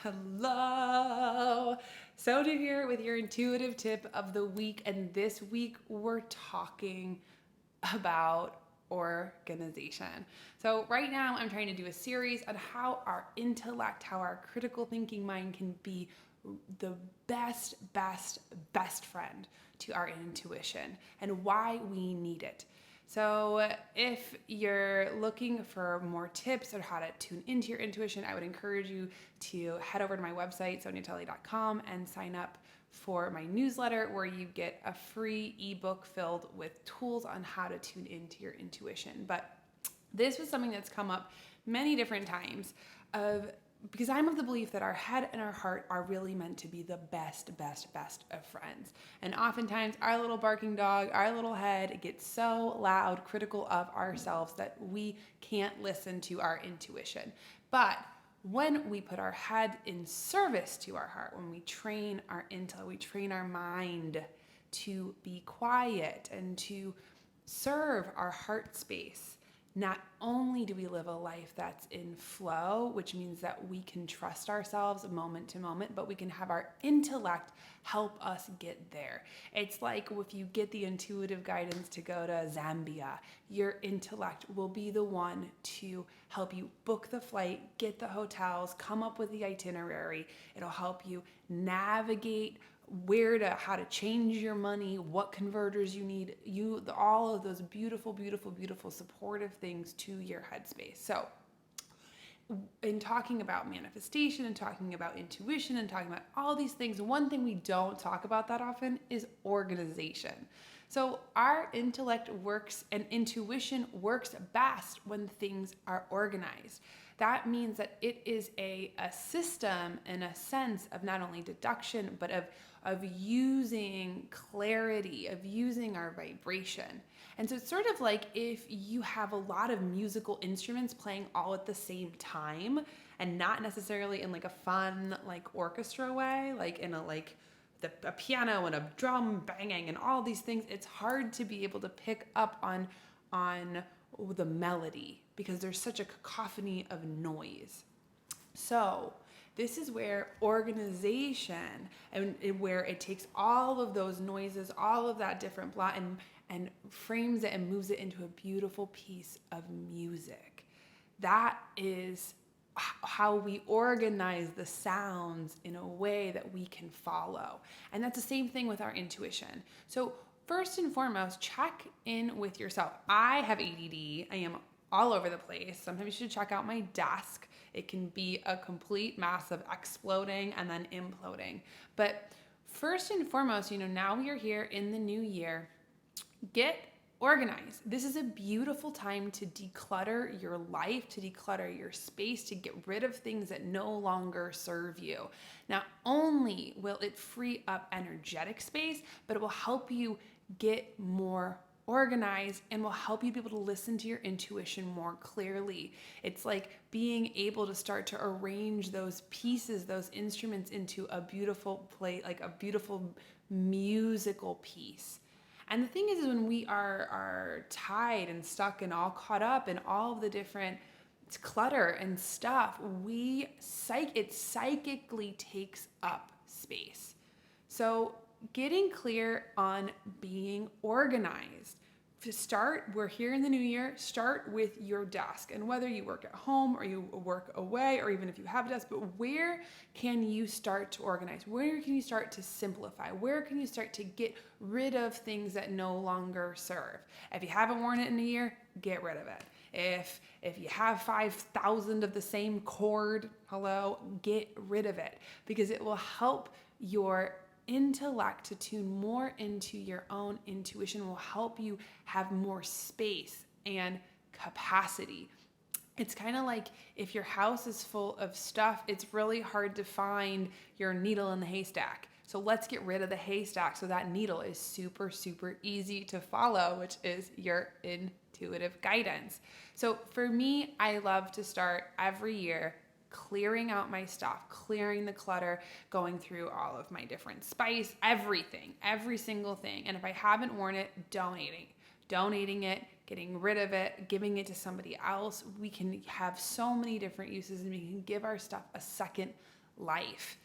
Hello. Sonia here with your intuitive tip of the week. And this week we're talking about organization. So, right now I'm trying to do a series on how our intellect, how our critical thinking mind can be the best friend to our intuition and why we need it. So, if you're looking for more tips on how to tune into your intuition, I would encourage you to head over to my website, soniatully.com, and sign up for my newsletter where you get a free ebook filled with tools on how to tune into your intuition. But this was something that's come up many different times because I'm of the belief that our head and our heart are really meant to be the best of friends. And oftentimes our little barking dog, our little head gets so loud, critical of ourselves that we can't listen to our intuition. But when we put our head in service to our heart, when we train our intellect, we train our mind to be quiet and to serve our heart space, not only do we live a life that's in flow, which means that we can trust ourselves moment to moment, but we can have our intellect help us get there. It's like if you get the intuitive guidance to go to Zambia, your intellect will be the one to help you book the flight, get the hotels, come up with the itinerary. It'll help you navigate how to change your money, what converters you need, all of those beautiful supportive things to your headspace. So in talking about manifestation and talking about intuition and talking about all these things, one thing we don't talk about that often is organization. So our intellect works and intuition works best when things are organized. That means that it is a system in a sense of not only deduction, but of using clarity, of using our vibration. And so it's sort of like if you have a lot of musical instruments playing all at the same time, and not necessarily in like a fun like orchestra way, like in a piano and a drum banging and all these things. It's hard to be able to pick up on the melody because there's such a cacophony of noise. So this is where organization and where it takes all of those noises, all of that different blah, and frames it and moves it into a beautiful piece of music. That is how we organize the sounds in a way that we can follow. And that's the same thing with our intuition. So first and foremost, check in with yourself. I have ADD. I am all over the place. Sometimes you should check out my desk. It can be a complete mass of exploding and then imploding. But first and foremost, now we are here in the new year. Get organized. This is a beautiful time to declutter your life, to declutter your space, to get rid of things that no longer serve you. Not only will it free up energetic space, but it will help you get more organized and will help you be able to listen to your intuition more clearly. It's like being able to start to arrange those pieces, those instruments into a beautiful play, like a beautiful musical piece. And the thing is when we are tied and stuck and all caught up in all of the different clutter and stuff, it psychically takes up space. So getting clear on being organized. To start, we're here in the new year, start with your desk. And whether you work at home or you work away, or even if you have a desk, but where can you start to organize? Where can you start to simplify? Where can you start to get rid of things that no longer serve? If you haven't worn it in a year, get rid of it. If you have 5,000 of the same cord, get rid of it, because it will help your intellect to tune more into your own intuition, will help you have more space and capacity. It's kind of like if your house is full of stuff, it's really hard to find your needle in the haystack. So let's get rid of the haystack so that needle is super easy to follow, which is your intuitive guidance. So for me, I love to start every year clearing out my stuff, clearing the clutter, going through all of my different spice, everything, every single thing. And if I haven't worn it, donating it, getting rid of it, giving it to somebody else. We can have so many different uses and we can give our stuff a second life.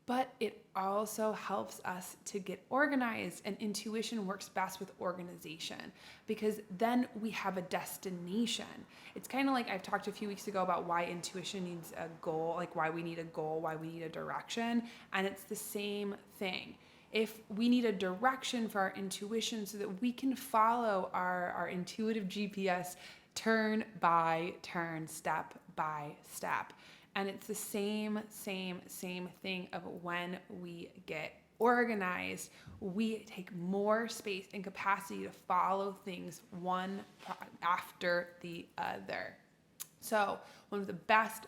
But it also helps us to get organized, and intuition works best with organization because then we have a destination. It's kind of like I've talked a few weeks ago about why intuition needs a goal, like why we need a goal, why we need a direction, and it's the same thing. If we need a direction for our intuition so that we can follow our intuitive GPS turn by turn, step by step. And it's the same thing of when we get organized, we take more space and capacity to follow things one after the other. So one of the best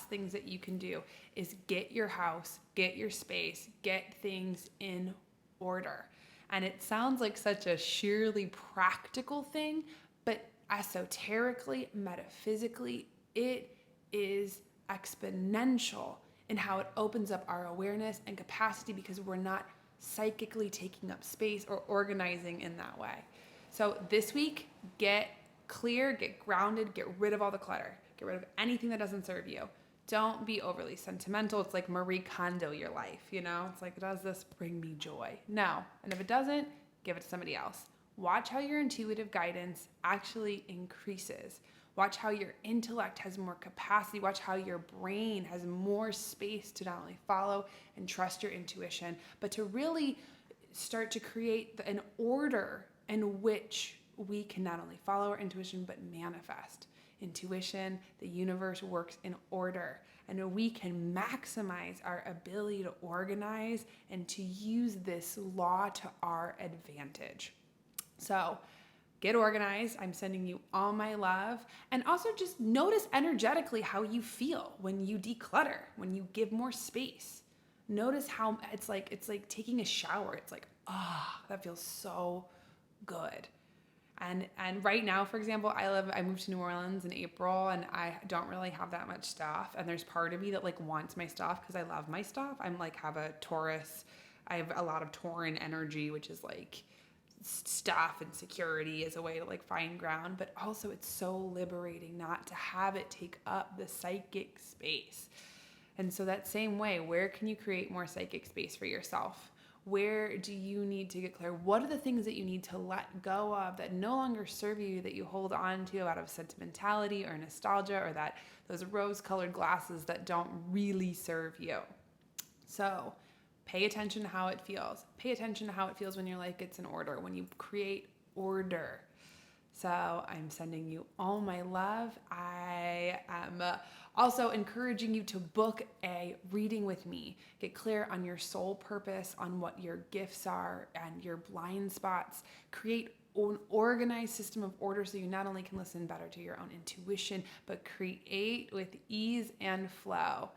things that you can do is get your house, get your space, get things in order. And it sounds like such a sheerly practical thing, but esoterically, metaphysically, it is exponential in how it opens up our awareness and capacity because we're not psychically taking up space or organizing in that way. So this week, get clear, get grounded, get rid of all the clutter, get rid of anything that doesn't serve you. Don't be overly sentimental. It's like Marie Kondo your life, you know? It's like, does this bring me joy? No. And if it doesn't, give it to somebody else. Watch how your intuitive guidance actually increases. Watch how your intellect has more capacity. Watch how your brain has more space to not only follow and trust your intuition, but to really start to create an order in which we can not only follow our intuition, but manifest. Intuition, the universe works in order, and we can maximize our ability to organize and to use this law to our advantage. So, get organized. I'm sending you all my love. And also just notice energetically how you feel when you declutter, when you give more space. Notice how it's like taking a shower. It's like, that feels so good. And right now, for example, I moved to New Orleans in April and I don't really have that much stuff. And there's part of me that like wants my stuff because I love my stuff. I'm like have a Taurus. I have a lot of Tauran energy, which is like stuff and security as a way to like find ground, but also it's so liberating not to have it take up the psychic space. And so that same way, where can you create more psychic space for yourself? Where do you need to get clear? What are the things that you need to let go of that no longer serve you, that you hold on to out of sentimentality or nostalgia, or that those rose-colored glasses that don't really serve you? So pay attention to how it feels. Pay attention to how it feels when your life gets in order, when you create order. So I'm sending you all my love. I am also encouraging you to book a reading with me. Get clear on your soul purpose, on what your gifts are and your blind spots. Create an organized system of order so you not only can listen better to your own intuition, but create with ease and flow.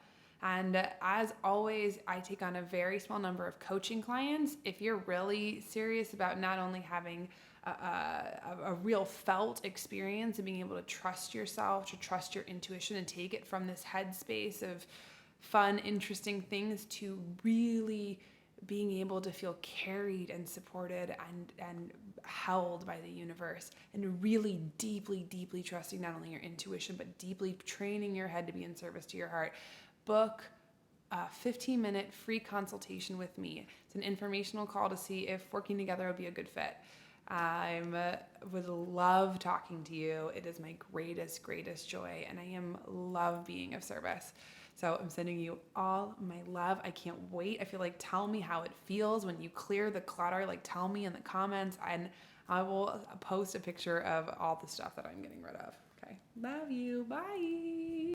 And as always, I take on a very small number of coaching clients. If you're really serious about not only having a real felt experience and being able to trust yourself, to trust your intuition and take it from this headspace of fun, interesting things to really being able to feel carried and supported and held by the universe, and really deeply trusting not only your intuition, but deeply training your head to be in service to your heart, book a 15-minute free consultation with me. It's an informational call to see if working together would be a good fit. I would love talking to you. It is my greatest joy, and I love being of service. So I'm sending you all my love. I can't wait. I feel like tell me how it feels when you clear the clutter. Like tell me in the comments, and I will post a picture of all the stuff that I'm getting rid of. Okay. Love you. Bye.